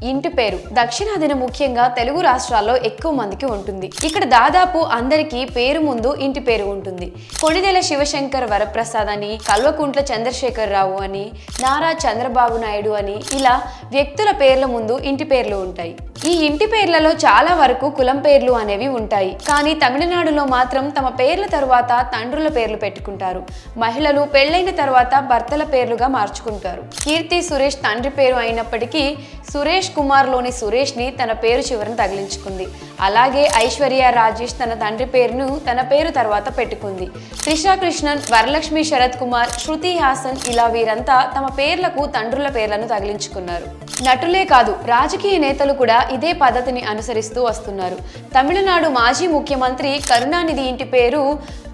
ఇంటి పేరు దక్షిణాదిన ముఖ్యంగా తెలుగు రాష్ట్రాల్లో ఎక్కువ మందికి ఉంటుంది. ఇక్కడ దాదాపు అందరికీ పేరు ముందు ఇంటి పేరు ఉంటుంది. కొణిదెల శివశంకర్ వరప్రసాద్ అని, కల్వకుంట్ల చంద్రశేఖర్ రావు అని, నారా చంద్రబాబు నాయుడు అని ఇలా వ్యక్తుల పేర్ల ముందు ఇంటి పేర్లు ఉంటాయి. ఈ ఇంటి పేర్లలో చాలా వరకు కులం పేర్లు అనేవి ఉంటాయి. కానీ తమిళనాడులో మాత్రం తమ పేర్ల తరువాత తండ్రుల పేర్లు పెట్టుకుంటారు. మహిళలు పెళ్లైన తర్వాత భర్తల పేర్లుగా మార్చుకుంటారు. కీర్తి సురేష్ తండ్రి పేరు అయినప్పటికీ సురేష్ కుమార్ లోని సురేష్ ని తన పేరు చివరన తగిలించుకుంది. అలాగే ఐశ్వర్య రాజేష్ తన తండ్రి పేరును తన పేరు తర్వాత పెట్టుకుంది. త్రిషా కృష్ణన్, వరలక్ష్మి శరత్ కుమార్, శృతి హాసన్ ఇలా వీరంతా తమ పేర్లకు తండ్రుల పేర్లను తగిలించుకున్నారు. నటులే కాదు, రాజకీయ నేతలు కూడా ఇదే పద్ధతిని అనుసరిస్తూ వస్తున్నారు. తమిళనాడు మాజీ ముఖ్యమంత్రి కరుణానిధి ఇంటి పేరు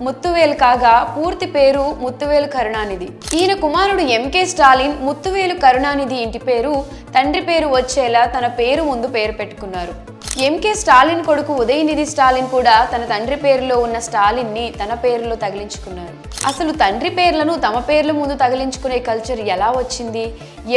ముత్తువేలు కాగా పూర్తి పేరు ముత్తువేలు కరుణానిధి. ఈయన కుమారుడు ఎంకే స్టాలిన్ ముత్తువేలు కరుణానిధి ఇంటి పేరు తండ్రి పేరు వచ్చేలా తన పేరు ముందు పేరు పెట్టుకున్నారు. ఎంకే స్టాలిన్ కొడుకు ఉదయనిధి స్టాలిన్ కూడా తన తండ్రి పేరులో ఉన్న స్టాలిన్ ని తన పేరులో తగిలించుకున్నారు. అసలు తండ్రి పేర్లను తమ పేర్ల ముందు తగిలించుకునే కల్చర్ ఎలా వచ్చింది,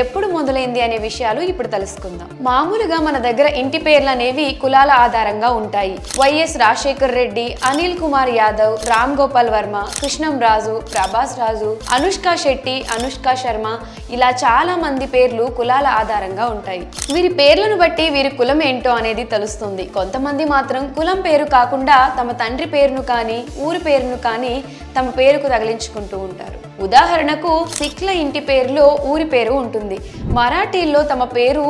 ఎప్పుడు మొదలైంది అనే విషయాలు ఇప్పుడు తెలుసుకుందాం. మామూలుగా మన దగ్గర ఇంటి పేర్లు అనేవి కులాల ఆధారంగా ఉంటాయి. వైఎస్ రాజశేఖర్ రెడ్డి, అనిల్ కుమార్ యాదవ్, రామ్ గోపాల్ వర్మ, కృష్ణం రాజు, ప్రభాస్ రాజు, అనుష్క శెట్టి, అనుష్క శర్మ ఇలా చాలా మంది పేర్లు కులాల ఆధారంగా ఉంటాయి. వీరి పేర్లను బట్టి వీరి కులం ఏంటో అనేది తెలుస్తుంది. కొంతమంది మాత్రం కులం పేరు కాకుండా తమ తండ్రి పేరును కానీ ఊరి పేరును కానీ తమ పేరుకు తగిలించుకుంటూ ఉంటారు. ఉదాహరణకు సిఖ్ల ఇంటి పేరులో ఊరి పేరు ఉంటుంది. మరాఠీల్లో తమ పేరు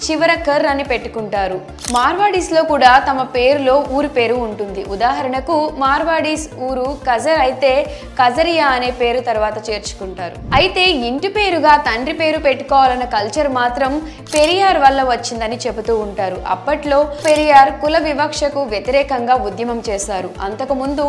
చివర కర్ అని పెట్టుకుంటారు. మార్వాడీస్ లో కూడా తమ పేరులో ఊరి పేరు ఉంటుంది. ఉదాహరణకు మార్వాడీస్ ఊరు కజర్ అయితే కజరియా అనే పేరు తర్వాత చేర్చుకుంటారు. అయితే ఇంటి పేరుగా తండ్రి పేరు పెట్టుకోవాలన్న కల్చర్ మాత్రం పెరియార్ వల్ల వచ్చిందని చెబుతూ ఉంటారు. అప్పట్లో పెరియార్ కుల వివక్షకు వ్యతిరేకంగా ఉద్యమం చేశారు. అంతకుముందు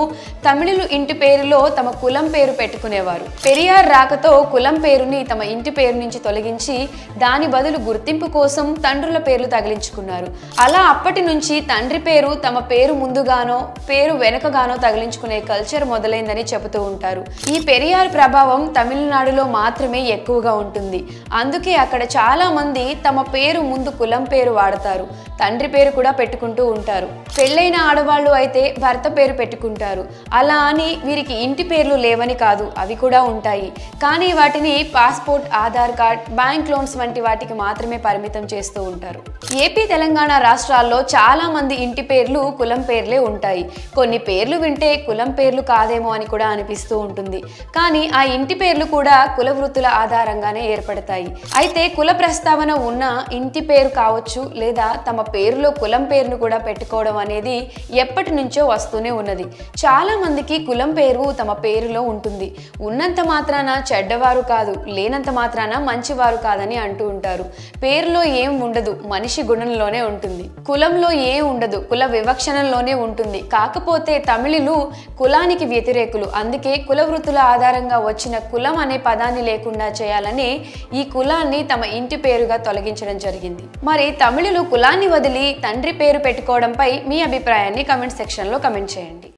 తమిళులు ఇంటి పేరులో తమ కులం పేరు పెట్టుకునేవారు. పెరియార్ రాకతో కులం పేరుని తమ ఇంటి పేరు నుంచి తొలగించి దాని బదులు గుర్తింపు కోసం తండ్రుల పేర్లు తగిలించుకున్నారు. అలా అప్పటి నుంచి తండ్రి పేరు తమ పేరు ముందుగానో పేరు వెనకగానో తగిలించుకునే కల్చర్ మొదలైందని చెబుతూ ఉంటారు. ఈ పెరియార్ ప్రభావం తమిళనాడులో మాత్రమే ఎక్కువగా ఉంటుంది. అందుకే అక్కడ చాలా మంది తమ పేరు ముందు కులం పేరు వాడతారు. తండ్రి పేరు కూడా పెట్టుకుంటూ ఉంటారు. పెళ్ళైన ఆడవాళ్ళు అయితే భర్త పేరు పెట్టుకుంటారు. అలా అని వీరికి ఇంటి పేర్లు లేవని కాదు, అవి కూడా ఉంటాయి. కానీ వాటిని passport, Aadhaar card, bank loans వంటి వాటికి మాత్రమే పరిమితం చేస్తూ ఉంటారు. ఏపీ, తెలంగాణ రాష్ట్రాల్లో చాలా మంది ఇంటి పేర్లు కులం పేర్లే ఉంటాయి. కొన్ని పేర్లు వింటే కులం పేర్లు కాదేమో అని కూడా అనిపిస్తూ ఉంటుంది. కానీ ఆ ఇంటి పేర్లు కూడా కుల వృత్తుల ఆధారంగానే ఏర్పడతాయి. అయితే కుల ప్రస్తావన ఉన్న ఇంటి పేరు కావచ్చు లేదా తమ పేరులో కులం పేరును కూడా పెట్టుకోవడం అనేది ఎప్పటి నుంచో వస్తూనే ఉన్నది. చాలా మందికి కులం పేరు తమ పేరులో ఉంటుంది. ఉన్నంత మాత్రాన చెడ్డవారు కాదు, లేనంత మాత్రాన మంచివారు కాదని అంటూ ఉంటారు. పేరులో ఏం ఉండదు, మనిషి గుణంలోనే ఉంటుంది. కులంలో ఏం ఉండదు, కుల వివక్షణలోనే ఉంటుంది. కాకపోతే తమిళులు కులానికి వ్యతిరేకులు. అందుకే కుల వృత్తుల ఆధారంగా వచ్చిన కులం అనే పదాన్ని లేకుండా చేయాలని ఈ కులాన్ని తమ ఇంటి పేరుగా తొలగించడం జరిగింది. మరి తమిళులు కులాన్ని వదిలి తండ్రి పేరు పెట్టుకోవడంపై మీ అభిప్రాయాన్ని కమెంట్ సెక్షన్లో కమెంట్ చేయండి.